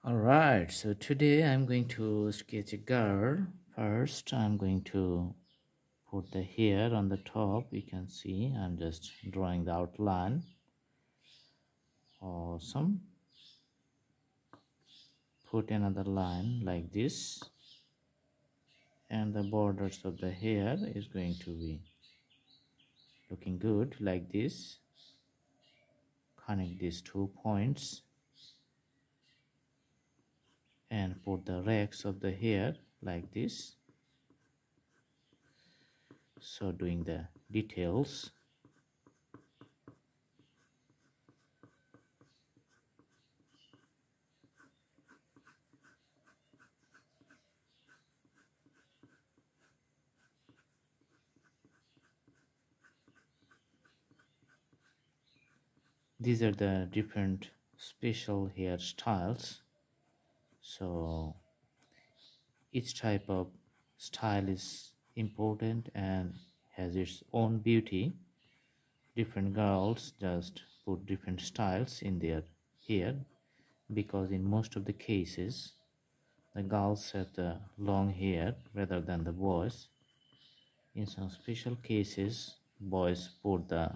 Alright, so today I'm going to sketch a girl. First, I'm going to put the hair on the top. You can see I'm just drawing the outline. Awesome. Put another line like this, and the borders of the hair is going to be looking good like this. Connect these 2 points and put the racks of the hair like this. So doing the details. These are the different special hairstyles. So each type of style is important and has its own beauty. Different girls just put different styles in their hair because in most of the cases the girls have the long hair rather than the boys. In some special cases boys put the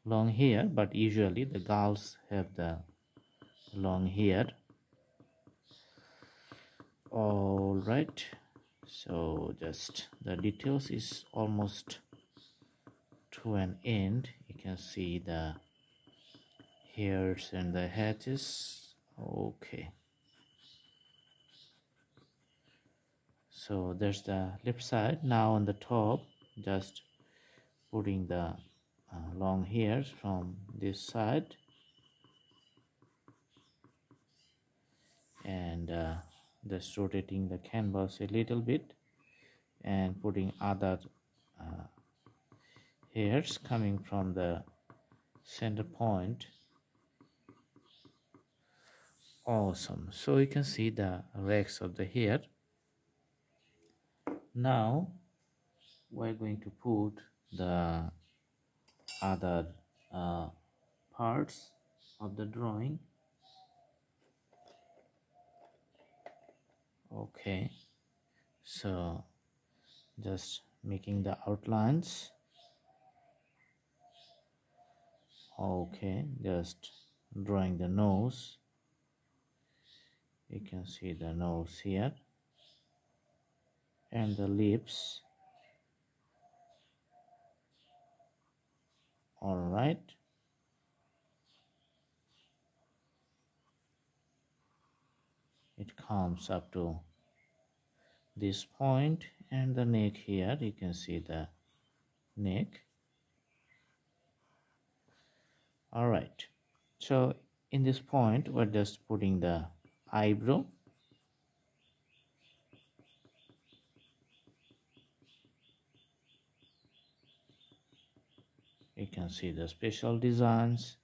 long hair, but usually the girls have the long hair. All right, so just the details is almost to an end. You can see the hairs and the hatches. Okay, so there's the left side. Now on the top, just putting the long hairs from this side, and just rotating the canvas a little bit and putting other hairs coming from the center point. Awesome, so you can see the racks of the hair. Now we're going to put the other parts of the drawing. Okay, so just making the outlines. Okay, just drawing the nose. You can see the nose here and the lips. All right, it comes up to this point, and the neck here, you can see the neck. All right, so in this point we're just putting the eyebrow. You can see the special designs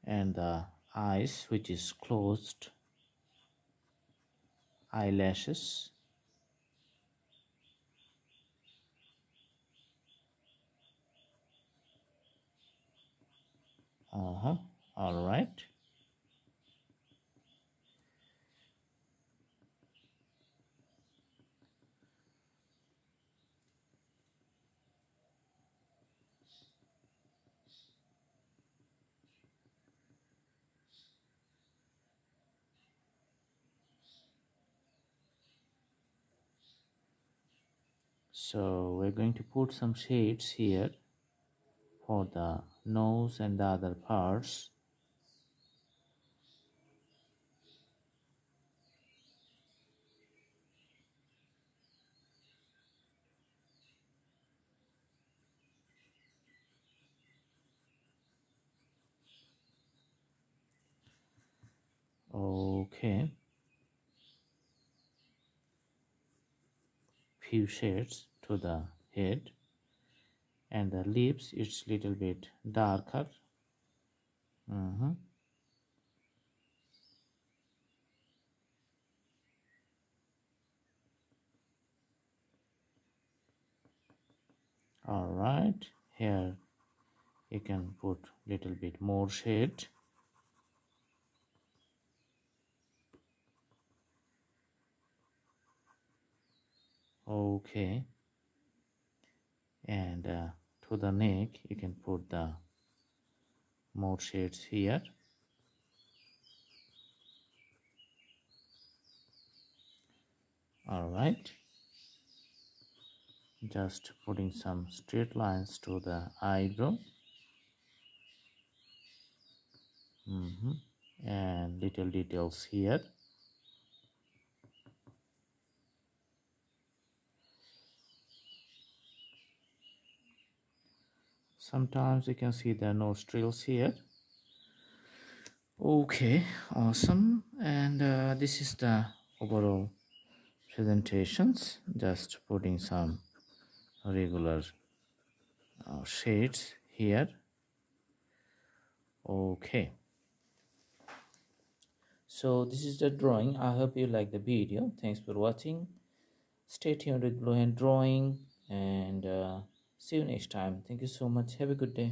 and the eyes, which is closed eyelashes. All right, so we're going to put some shades here for the nose and the other parts. Okay, few shades to the head, and the lips it's little bit darker. All right, here you can put little bit more shade. Okay, and to the neck you can put the more shades here. All right, just putting some straight lines to the eyebrow. And little details here. Sometimes you can see the nostrils here. Okay, awesome. And this is the overall presentations. Just putting some regular shades here. Okay, so this is the drawing. I hope you like the video. Thanks for watching. Stay tuned with Blue Hand Drawing, and see you next time. Thank you so much. Have a good day.